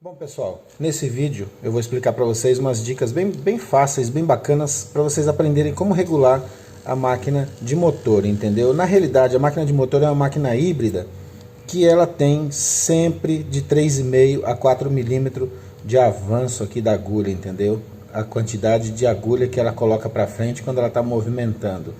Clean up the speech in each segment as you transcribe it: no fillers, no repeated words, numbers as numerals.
Bom pessoal, nesse vídeo eu vou explicar para vocês umas dicas bem fáceis, bem bacanas para vocês aprenderem como regular a máquina de motor, entendeu? Na realidade a máquina de motor é uma máquina híbrida que ela tem sempre de 3,5 a 4 milímetros de avanço aqui da agulha, entendeu? A quantidade de agulha que ela coloca para frente quando ela está movimentando.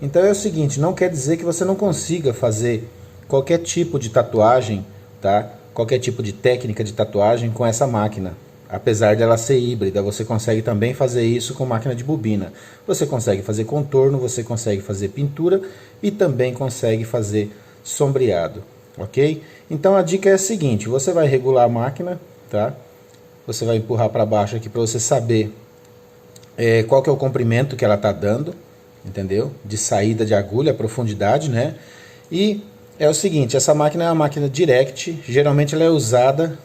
Então é o seguinte, não quer dizer que você não consiga fazer qualquer tipo de tatuagem, tá? Qualquer tipo de técnica de tatuagem com essa máquina. Apesar dela ser híbrida, você consegue também fazer isso com máquina de bobina. Você consegue fazer contorno, você consegue fazer pintura e também consegue fazer sombreado, ok? Então a dica é a seguinte, você vai regular a máquina, tá? Você vai empurrar para baixo aqui para você saber qual que é o comprimento que ela está dando, entendeu? De saída de agulha, a profundidade, né? E é o seguinte, essa máquina é uma máquina direct, geralmente ela é usada,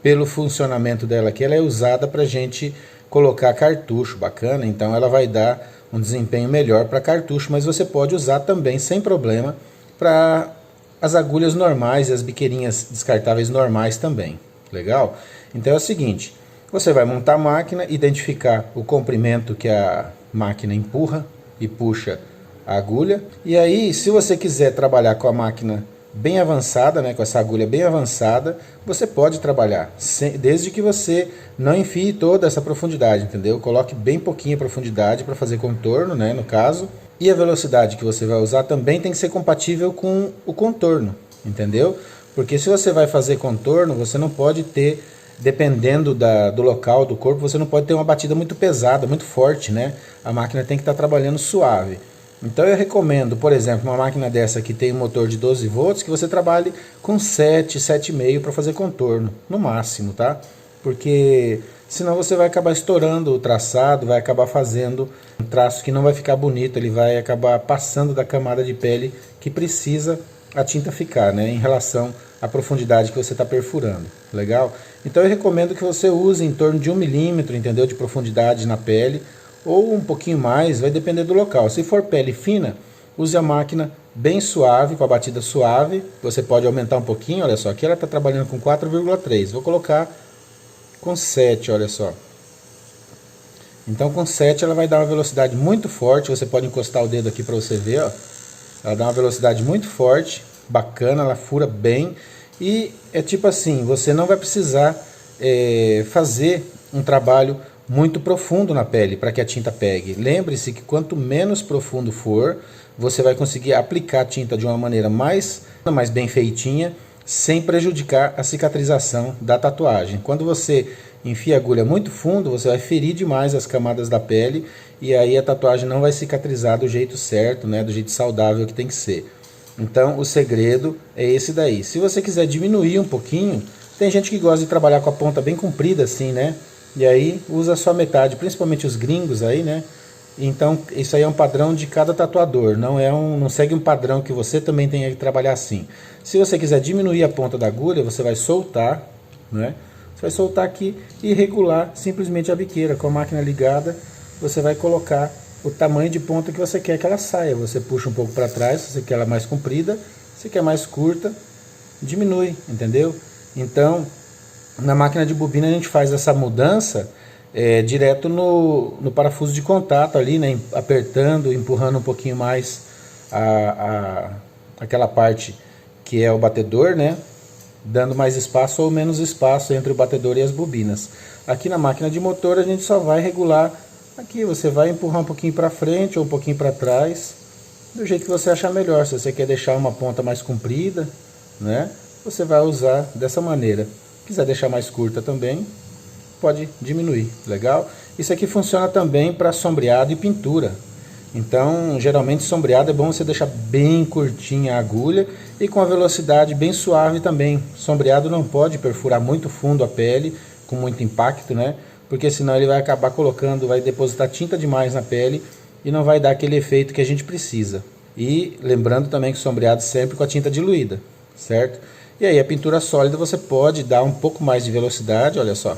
pelo funcionamento dela aqui, ela é usada para a gente colocar cartucho, bacana, então ela vai dar um desempenho melhor para cartucho, mas você pode usar também sem problema para as agulhas normais e as biqueirinhas descartáveis normais também, legal? Então é o seguinte, você vai montar a máquina, identificar o comprimento que a máquina empurra e puxa a agulha, e aí se você quiser trabalhar com a máquina bem avançada, né, com essa agulha bem avançada, você pode trabalhar, desde que você não enfie toda essa profundidade, entendeu? Coloque bem pouquinha profundidade para fazer contorno, né, no caso, e a velocidade que você vai usar também tem que ser compatível com o contorno, entendeu? Porque se você vai fazer contorno, você não pode ter, dependendo do local do corpo, você não pode ter uma batida muito pesada, muito forte, né? A máquina tem que estar trabalhando suave. Então eu recomendo, por exemplo, uma máquina dessa que tem um motor de 12 volts, que você trabalhe com 7, 7,5 para fazer contorno, no máximo, tá? Porque senão você vai acabar estourando o traçado, vai acabar fazendo um traço que não vai ficar bonito, ele vai acabar passando da camada de pele que precisa a tinta ficar, né? Em relação à profundidade que você está perfurando, legal? Então eu recomendo que você use em torno de 1 milímetro, entendeu? De profundidade na pele, ou um pouquinho mais, vai depender do local. Se for pele fina, use a máquina bem suave, com a batida suave. Você pode aumentar um pouquinho, olha só, aqui ela está trabalhando com 4,3. Vou colocar com 7, olha só. Então com 7 ela vai dar uma velocidade muito forte, você pode encostar o dedo aqui para você ver, ó. Ela dá uma velocidade muito forte, bacana, ela fura bem. E é tipo assim, você não vai precisar fazer um trabalho muito profundo na pele para que a tinta pegue. Lembre-se que quanto menos profundo for, você vai conseguir aplicar a tinta de uma maneira mais bem feitinha, sem prejudicar a cicatrização da tatuagem. Quando você enfia a agulha muito fundo, você vai ferir demais as camadas da pele e aí a tatuagem não vai cicatrizar do jeito certo, né, do jeito saudável que tem que ser. Então o segredo é esse daí. Se você quiser diminuir um pouquinho, tem gente que gosta de trabalhar com a ponta bem comprida assim, né? E aí usa só metade, principalmente os gringos aí, né? Então isso aí é um padrão de cada tatuador, não segue um padrão que você também tenha que trabalhar assim. Se você quiser diminuir a ponta da agulha, você vai soltar, né? Você vai soltar aqui e regular simplesmente a biqueira. Com a máquina ligada, você vai colocar o tamanho de ponta que você quer que ela saia. Você puxa um pouco para trás, se você quer ela mais comprida, se quer mais curta, diminui, entendeu? Então na máquina de bobina a gente faz essa mudança direto no parafuso de contato ali, né? Apertando, empurrando um pouquinho mais aquela parte que é o batedor, né? Dando mais espaço ou menos espaço entre o batedor e as bobinas. Aqui na máquina de motor a gente só vai regular aqui, você vai empurrar um pouquinho para frente ou um pouquinho para trás, do jeito que você achar melhor. Se você quer deixar uma ponta mais comprida, né? Você vai usar dessa maneira. Quiser deixar mais curta também, pode diminuir, legal? Isso aqui funciona também para sombreado e pintura. Então, geralmente sombreado é bom você deixar bem curtinha a agulha e com a velocidade bem suave também. Sombreado não pode perfurar muito fundo a pele, com muito impacto, né? Porque senão ele vai acabar vai depositar tinta demais na pele e não vai dar aquele efeito que a gente precisa. E lembrando também que sombreado sempre com a tinta diluída, certo? E aí a pintura sólida você pode dar um pouco mais de velocidade, olha só.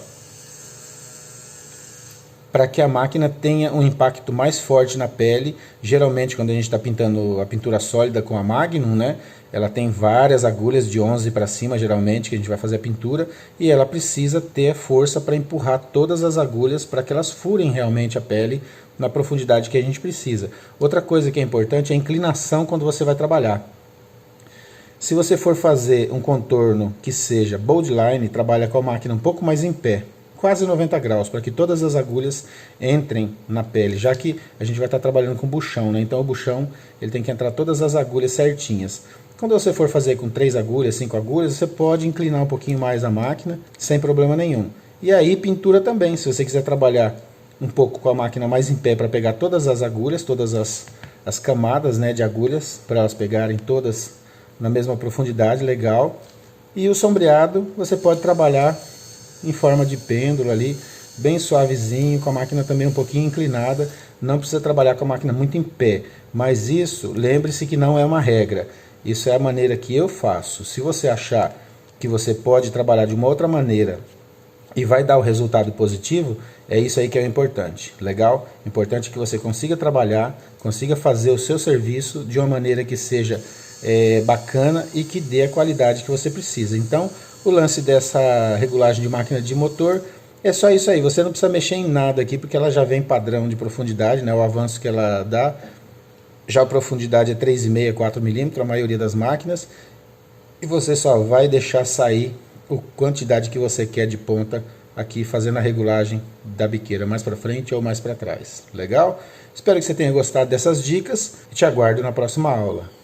Para que a máquina tenha um impacto mais forte na pele. Geralmente quando a gente está pintando a pintura sólida com a Magnum, né? Ela tem várias agulhas de 11 para cima, geralmente, que a gente vai fazer a pintura, e ela precisa ter força para empurrar todas as agulhas para que elas furem realmente a pele na profundidade que a gente precisa. Outra coisa que é importante é a inclinação quando você vai trabalhar. Se você for fazer um contorno que seja bold line, trabalha com a máquina um pouco mais em pé, quase 90 graus, para que todas as agulhas entrem na pele, já que a gente vai estar trabalhando com buchão, né? Então o buchão ele tem que entrar todas as agulhas certinhas. Quando você for fazer com 3 agulhas, 5 agulhas, você pode inclinar um pouquinho mais a máquina, sem problema nenhum. E aí pintura também, se você quiser trabalhar um pouco com a máquina mais em pé para pegar todas as agulhas, todas as camadas, né, de agulhas, para elas pegarem todas na mesma profundidade, legal. E o sombreado você pode trabalhar em forma de pêndulo ali, bem suavezinho, com a máquina também um pouquinho inclinada. Não precisa trabalhar com a máquina muito em pé, mas isso, lembre-se que não é uma regra. Isso é a maneira que eu faço. Se você achar que você pode trabalhar de uma outra maneira e vai dar o resultado positivo, é isso aí que é o importante, legal? Importante que você consiga trabalhar, consiga fazer o seu serviço de uma maneira que seja bacana e que dê a qualidade que você precisa. Então, o lance dessa regulagem de máquina de motor é só isso aí. Você não precisa mexer em nada aqui, porque ela já vem padrão de profundidade, né? O avanço que ela dá. Já a profundidade é 3,5 a 4 milímetros, a maioria das máquinas. E você só vai deixar sair a quantidade que você quer de ponta aqui, fazendo a regulagem da biqueira mais para frente ou mais para trás. Legal? Espero que você tenha gostado dessas dicas e te aguardo na próxima aula.